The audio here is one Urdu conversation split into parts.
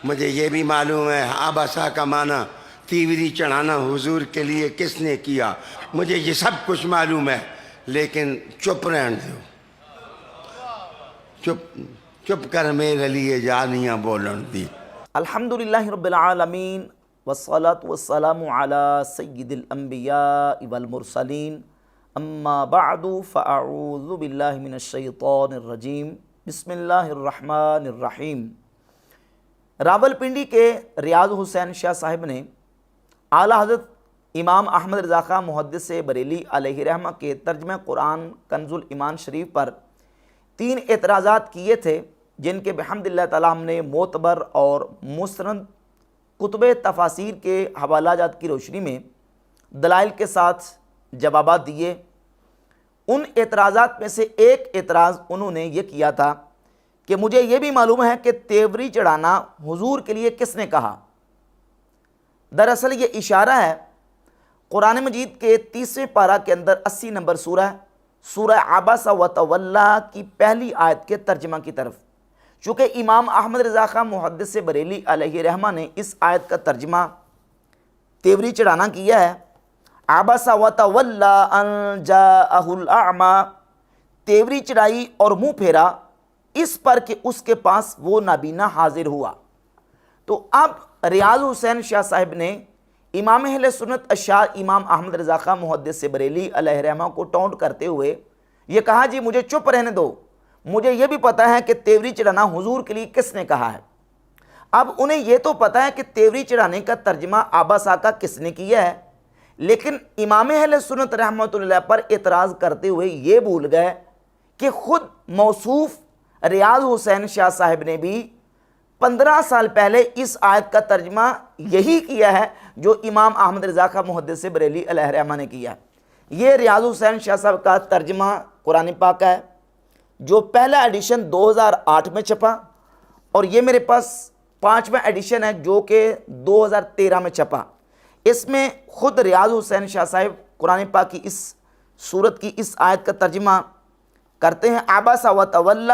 مجھے یہ بھی معلوم ہے آباسا کا معنی تیوری چڑھانا حضور کے لیے کس نے کیا، مجھے یہ سب کچھ معلوم ہے، لیکن چپ رہن دو، چپ کر میرے لیے جانیاں بولن دی۔ الحمدللہ رب العالمین والصلاة والسلام علی سید الانبیاء والمرسلین، اما بعد فاعوذ باللہ من الشیطان الرجیم، بسم اللہ الرحمن الرحیم۔ راول پنڈی کے ریاض حسین شاہ صاحب نے اعلیٰ حضرت امام احمد رضا خاں محدث بریلی علیہ رحمہ کے ترجمہ قرآن کنز الایمان شریف پر 3 اعتراضات کیے تھے، جن کے بحمد اللہ تعالیٰ ہم نے معتبر اور مستند کتب تفاسیر کے حوالہ جات کی روشنی میں دلائل کے ساتھ جوابات دیے۔ ان اعتراضات میں سے ایک اعتراض انہوں نے یہ کیا تھا کہ مجھے یہ بھی معلوم ہے کہ تیوری چڑھانا حضور کے لیے کس نے کہا۔ دراصل یہ اشارہ ہے قرآن مجید کے 30ویں پارہ کے اندر 80 نمبر سورہ عبس و تولی کی پہلی آیت کے ترجمہ کی طرف، چونکہ امام احمد رضا خاں محدث بریلی علیہ رحمہ نے اس آیت کا ترجمہ تیوری چڑھانا کیا ہے۔ عبس و تولی ان جاءہ الاعمی، تیوری چڑھائی اور منہ پھیرا اس پر کہ اس کے پاس وہ نابینا حاضر ہوا۔ تو اب ریاض حسین شاہ صاحب نے امام اہل سنت اشاعرہ امام احمد رضا خاں محدث بریلی علیہ رحمہ کو ٹونٹ کرتے ہوئے یہ کہا، جی مجھے چپ رہنے دو، مجھے یہ بھی پتہ ہے کہ تیوری چڑھانا حضور کے لیے کس نے کہا ہے۔ اب انہیں یہ تو پتہ ہے کہ تیوری چڑھانے کا ترجمہ آباسا کا کس نے کیا ہے، لیکن امام اہل سنت رحمۃ اللہ پر اعتراض کرتے ہوئے یہ بھول گئے کہ خود موصوف ریاض حسین شاہ صاحب نے بھی 15 سال پہلے اس آیت کا ترجمہ یہی کیا ہے جو امام احمد رضا خاں محدث بریلی علیہ رحمہ نے کیا۔ یہ ریاض حسین شاہ صاحب کا ترجمہ قرآن پاک ہے جو پہلا ایڈیشن 2008 میں چھپا، اور یہ میرے پاس 5واں ایڈیشن ہے جو کہ 2013 میں چھپا۔ اس میں خود ریاض حسین شاہ صاحب قرآن پاک کی اس سورت کی اس آیت کا ترجمہ کرتے ہیں، عباسا و تولی،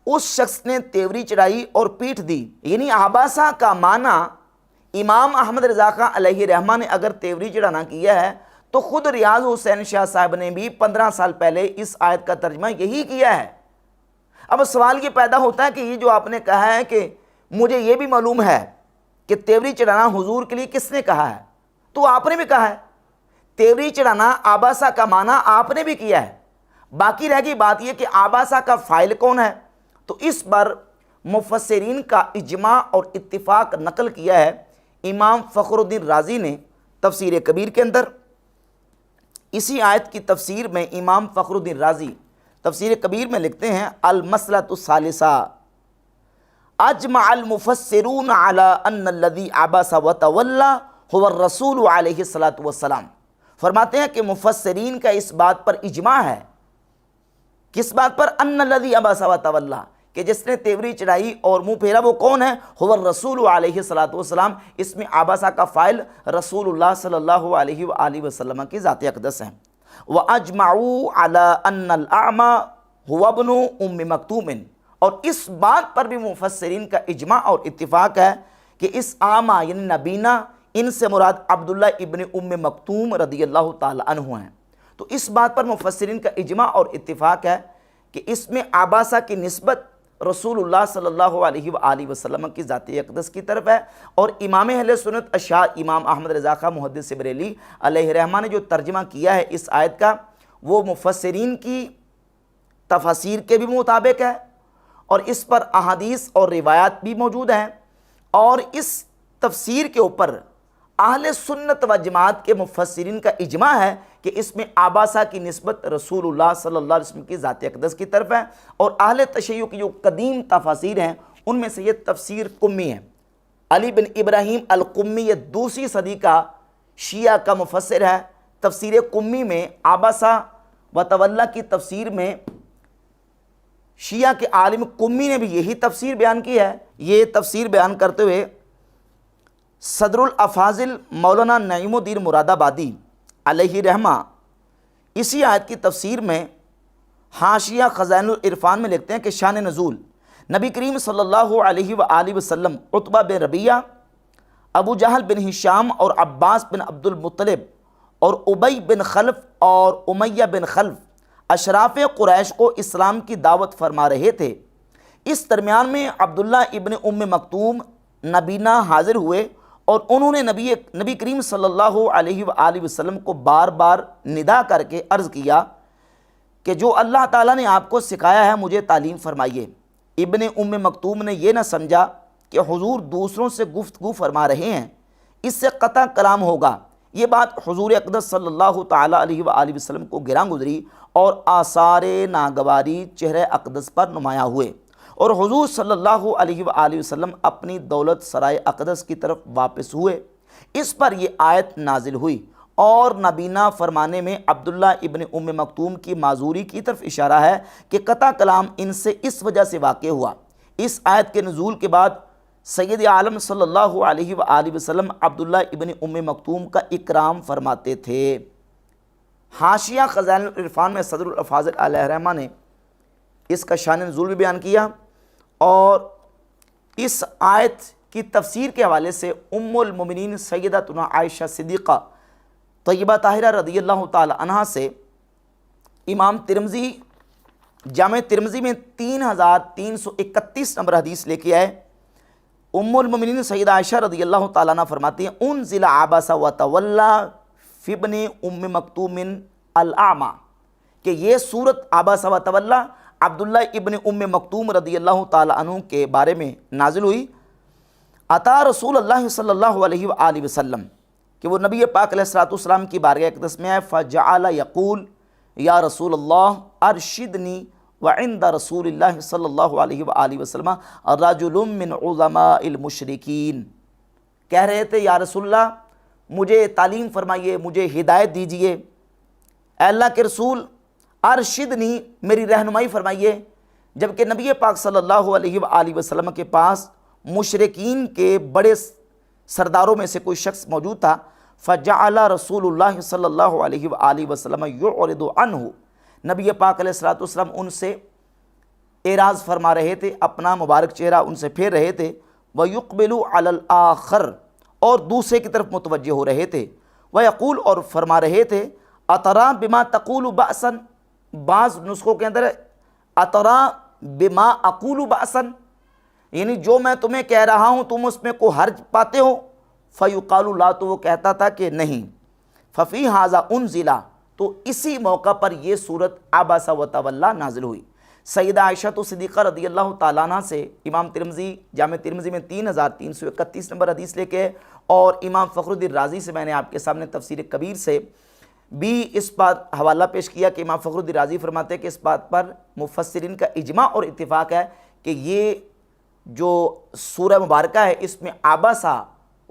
اس شخص نے تیوری چڑھائی اور پیٹھ دی۔ یعنی عباسا کا معنی امام احمد رضا خاں علیہ رحمہ نے اگر تیوری چڑھانا کیا ہے تو خود ریاض حسین شاہ صاحب نے بھی 15 سال پہلے اس آیت کا ترجمہ یہی کیا ہے۔ اب سوال یہ پیدا ہوتا ہے کہ یہ جو آپ نے کہا ہے کہ مجھے یہ بھی معلوم ہے کہ تیوری چڑھانا حضور کے لیے کس نے کہا ہے، تو آپ نے بھی کہا ہے تیوری چڑھانا آباسا کا معنی آپ نے بھی کیا ہے، باقی رہ گئی بات یہ کہ آباسا کا فاعل کون ہے۔ تو اس پر مفسرین کا اجماع اور اتفاق نقل کیا ہے امام فخر الدین رازی نے تفسیر کبیر کے اندر۔ اسی آیت کی تفسیر میں امام فخر الدین رازی تفسیر کبیر میں لکھتے ہیں، المسئلۃ الثالثہ اجمع المفسرون علی ان الذی عبس و تولی هو الرسول علیہ الصلاۃ والسلام۔ فرماتے ہیں کہ مفسرین کا اس بات پر اجماع ہے، کس بات پر؟ ان الذی عبس و تولی، کہ جس نے تیوری چڑھائی اور منہ پھیرا وہ کون ہے؟ هو الرسول علیہ الصلاۃ والسلام۔ اس میں عباسا کا فاعل رسول اللہ صلی اللہ علیہ وآلہ وسلم کی ذات اقدس ہے۔ وَأَجْمَعُوا عَلَىٰ أَنَّ الْأَعْمَى هُوَ ابْنُ أُمِّ مَكْتُومٍ، اور اس بات پر بھی مفسرین کا اجماع اور اتفاق ہے کہ اس اعمیٰ یعنی نابینا، ان سے مراد عبداللہ ابن ام مکتوم رضی اللہ تعالی عنہ ہیں۔ تو اس بات پر مفسرین کا اجماع اور اتفاق ہے کہ اس میں آباسا کی نسبت رسول اللہ صلی اللہ علیہ وآلہ وسلم کی ذات اقدس کی طرف ہے، اور امام اہل سنت اشاعرہ امام احمد رضا خاں محدث بریلی علیہ رحمہ نے جو ترجمہ کیا ہے اس آیت کا وہ مفسرین کی تفاسیر کے بھی مطابق ہے، اور اس پر احادیث اور روایات بھی موجود ہیں، اور اس تفسیر کے اوپر اہل سنت و جماعت کے مفسرین کا اجماع ہے کہ اس میں آباسا کی نسبت رسول اللہ صلی اللہ علیہ وسلم کی ذات اقدس کی طرف ہے۔ اور اہل تشیع کی جو قدیم تفاسیر ہیں ان میں سے یہ تفسیر قمی ہے۔ علی بن ابراہیم القمی یہ 2ری صدی کا شیعہ کا مفسر ہے۔ تفسیر قمی میں آباسا و تولی کی تفسیر میں شیعہ کے عالم قمی نے بھی یہی تفسیر بیان کی ہے۔ یہ تفسیر بیان کرتے ہوئے صدر الافاضل مولانا نعیم الدین مراد آبادی علیہ رحمہ اسی آیت کی تفسیر میں حاشیہ خزائن العرفان میں لکھتے ہیں کہ شان نزول نبی کریم صلی اللہ علیہ وآلہ وسلم عتبہ بن ربیعہ، ابو جہل بن ہشام اور عباس بن عبد المطلب اور ابی بن خلف اور امیہ بن خلف اشراف قریش کو اسلام کی دعوت فرما رہے تھے۔ اس درمیان میں عبداللہ ابن ام مکتوم نبینا حاضر ہوئے اور انہوں نے نبی کریم صلی اللہ علیہ وآلہ وسلم کو بار بار ندا کر کے عرض کیا کہ جو اللہ تعالیٰ نے آپ کو سکھایا ہے مجھے تعلیم فرمائیے۔ ابن ام مکتوم نے یہ نہ سمجھا کہ حضور دوسروں سے گفتگو فرما رہے ہیں، اس سے قطع کلام ہوگا۔ یہ بات حضور اقدس صلی اللہ تعالیٰ علیہ وآلہ وسلم کو گراں گزری اور آثار ناگواری چہرہ اقدس پر نمایاں ہوئے، اور حضور صلی اللہ علیہ وآلہ وسلم اپنی دولت سرائے اقدس کی طرف واپس ہوئے۔ اس پر یہ آیت نازل ہوئی اور نبینا فرمانے میں عبداللہ ابن ام مکتوم کی معذوری کی طرف اشارہ ہے کہ قطع کلام ان سے اس وجہ سے واقع ہوا۔ اس آیت کے نزول کے بعد سید عالم صلی اللہ علیہ وآلہ وسلم عبداللہ ابن ام مکتوم کا اکرام فرماتے تھے۔ حاشیہ خزائن العرفان میں صدر الافاضل علیہ رحمہ نے اس کا شان نزول بھی بیان کیا، اور اس آیت کی تفسیر کے حوالے سے ام المومنین سیدتنا عائشہ صدیقہ طیبہ طاہرہ رضی اللہ تعالی عنہا سے امام ترمذی جامع ترمذی میں 3331 نمبر حدیث لے کے آئے۔ ام المومنین سیدہ عائشہ رضی اللہ تعالیٰ عنہ فرماتی ہیں انزل عبس وتولی فی ابن ام مکتوم الاعمى، کہ یہ صورت عبس وتولی عبداللہ ابن ام مکتوم رضی اللہ تعالیٰ عنہ کے بارے میں نازل ہوئی۔ عطا رسول اللہ صلی اللہ علیہ وآلہ وسلم کہ وہ نبی پاک علیہ السلام کی بارگاہ اقدس میں آئے، فجعل یقول یا رسول اللہ ارشدنی وعند رسول اللہ صلی اللہ علیہ وآلہ وسلم رجل من عظماء المشرکین، کہہ رہے تھے یا رسول اللہ مجھے تعلیم فرمائیے، مجھے ہدایت دیجئے، اے اللہ کے رسول ارشدنی میری رہنمائی فرمائیے، جبکہ نبی پاک صلی اللہ علیہ وآلہ وسلم کے پاس مشرکین کے بڑے سرداروں میں سے کوئی شخص موجود تھا۔ فجعل رسول اللہ صلی اللہ علیہ وآلہ وسلم یعرض عنہ، نبی پاک علیہ السلام ان سے اعراض فرما رہے تھے، اپنا مبارک چہرہ ان سے پھیر رہے تھے، ویقبل علی الآخر، اور دوسرے کی طرف متوجہ ہو رہے تھے، ویقول، اور فرما رہے تھے اترا بما تقول بأسا، بعض نسخوں کے اندر اترا بما اقول بأسا، یعنی جو میں تمہیں کہہ رہا ہوں تم اس میں کو حرج پاتے ہو؟ فیقال لا، تو وہ کہتا تھا کہ نہیں۔ ففی ھذا انزل، تو اسی موقع پر یہ صورت عبس وتولی نازل ہوئی۔ سیدہ عائشہ صدیقہ رضی اللہ تعالیٰ عنہ سے امام ترمذی جامع ترمذی میں 3331 نمبر حدیث لے کے، اور امام فخر الدین رازی سے میں نے آپ کے سامنے تفسیر کبیر سے بھی اس بات حوالہ پیش کیا کہ امام فخر الدین رازی فرماتے ہیں کہ اس بات پر مفسرین کا اجماع اور اتفاق ہے کہ یہ جو سورہ مبارکہ ہے اس میں عبسا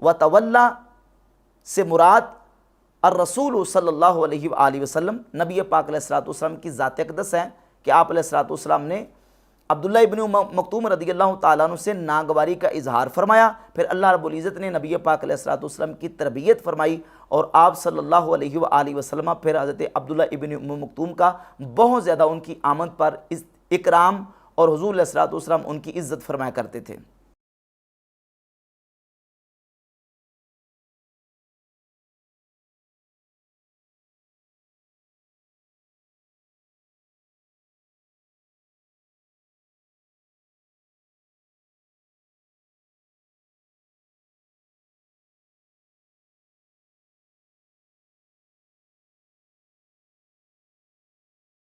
وتولی سے مراد الرسول صلی اللہ علیہ وآلہ وسلم نبی پاک علیہ السلام کی ذات اقدس ہے، کہ آپ علیہ السلام نے عبداللہ ابن مکتوم رضی اللہ تعالیٰ عنہ سے ناگواری کا اظہار فرمایا، پھر اللہ رب العزت نے نبی پاک علیہ السلام کی تربیت فرمائی، اور آپ صلی اللہ علیہ وآلہ وسلم پھر حضرت عبداللہ ابن مکتوم کا بہت زیادہ ان کی آمد پر اکرام، اور حضور علیہ السلام ان کی عزت فرمایا کرتے تھے۔